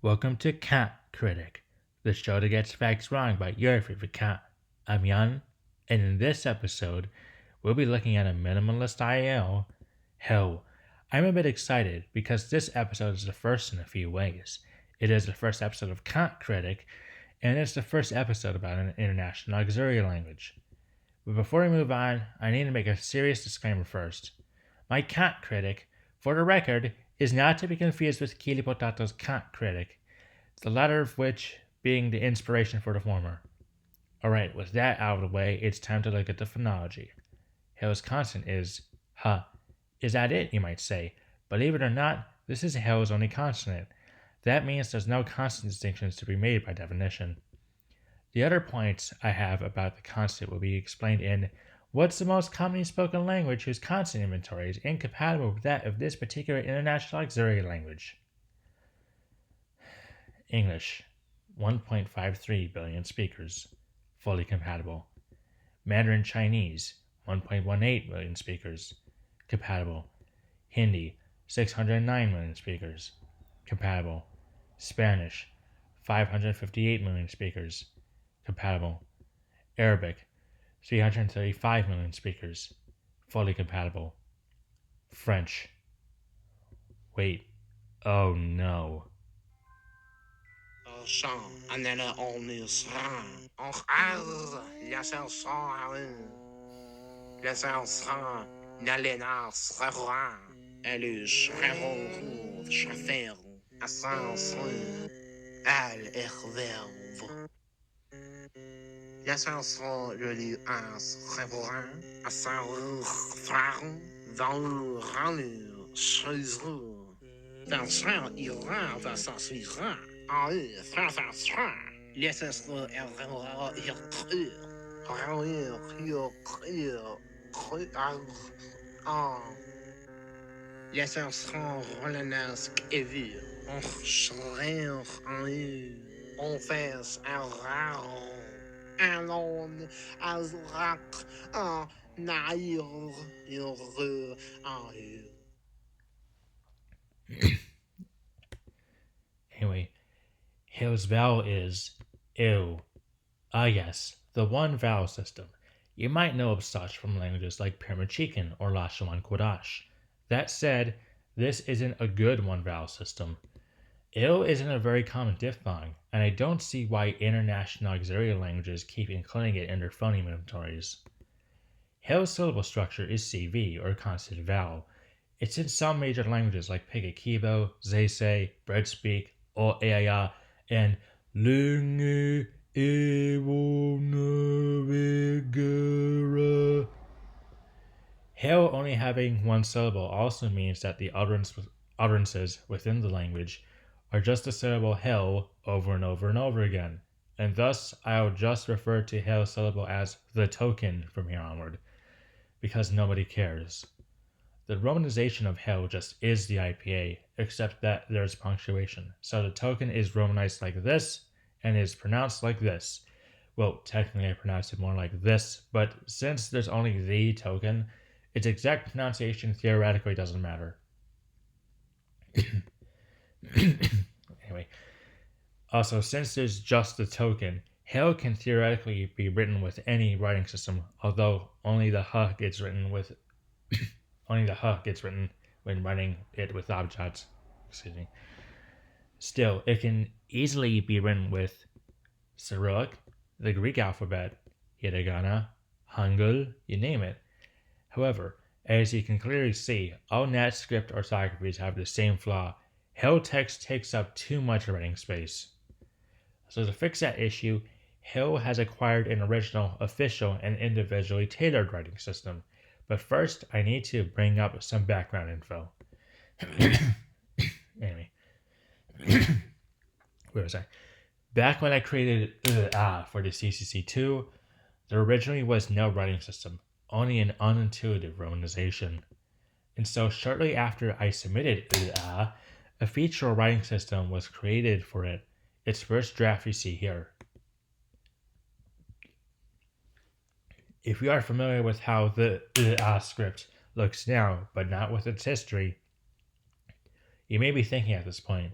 Welcome to Co Critic, the show that gets facts wrong by your favorite cat. I'm Jan, and in this episode, we'll be looking at a minimalist IL. Hell, I'm a bit excited because this episode is the first in a few ways. It is the first episode of Co Critic, and it's the first episode about an international auxiliary language. But before we move on, I need to make a serious disclaimer first. My Co Critic, for the record, is not to be confused with Kili Potato's Co Critic, the latter of which being the inspiration for the former. Alright, with that out of the way, it's time to look at the phonology. Hale's consonant is ha. Is that it, you might say? Believe it or not, this is Hale's only consonant. That means there's no consonant distinctions to be made by definition. The other points I have about the consonant will be explained in What's the most commonly spoken language whose consonant inventory is incompatible with that of this particular international auxiliary language? English, 1.53 billion speakers, fully compatible. Mandarin Chinese, 1.18 million speakers, compatible. Hindi, 609 million speakers, compatible. Spanish, 558 million speakers, compatible. Arabic, 335 million speakers, fully compatible. French. Wait. Oh no. Anyway, Hale's vowel is ew. Ah yes, the one vowel system. You might know of such from languages like Permechikan or Lashawan Qadash. That said, this isn't a good one vowel system. Ew isn't a very common diphthong, and I don't see why international auxiliary languages keep including it in their phoneme inventories. Hale's syllable structure is CV, or consonant vowel. It's in some major languages like Pegakibo, Zese, Breadspeak, ďtMCSLWCIIIwToTPIAL, and įvaikgr. Hale only having one syllable also means that the utterances within the language are just the syllable Hale over and over and over again, and thus I'll just refer to Hale's syllable as the token from here onward, because nobody cares. The romanization of Hale just is the IPA, except that there's punctuation, so the token is romanized like this, and is pronounced like this. Well, technically I pronounce it more like this, but since there's only the token, its exact pronunciation theoretically doesn't matter. Anyway, also since there's just the token, Hale can theoretically be written with any writing system, although only the h gets written when writing it with objects. Still, it can easily be written with Cyrillic, the Greek alphabet, hiragana, Hangul, you name it. However, as you can clearly see, all NatScript orthographies have the same flaw. Hale text takes up too much writing space. So to fix that issue, Hale has acquired an original, official, and individually tailored writing system. But first, I need to bring up some background info. Anyway. Where was I? Back when I created for the CCC2, there originally was no writing system, only an unintuitive romanization. And so shortly after I submitted a feature writing system was created for it. Its first draft you see here. If you are familiar with how the script looks now, but not with its history, you may be thinking at this point,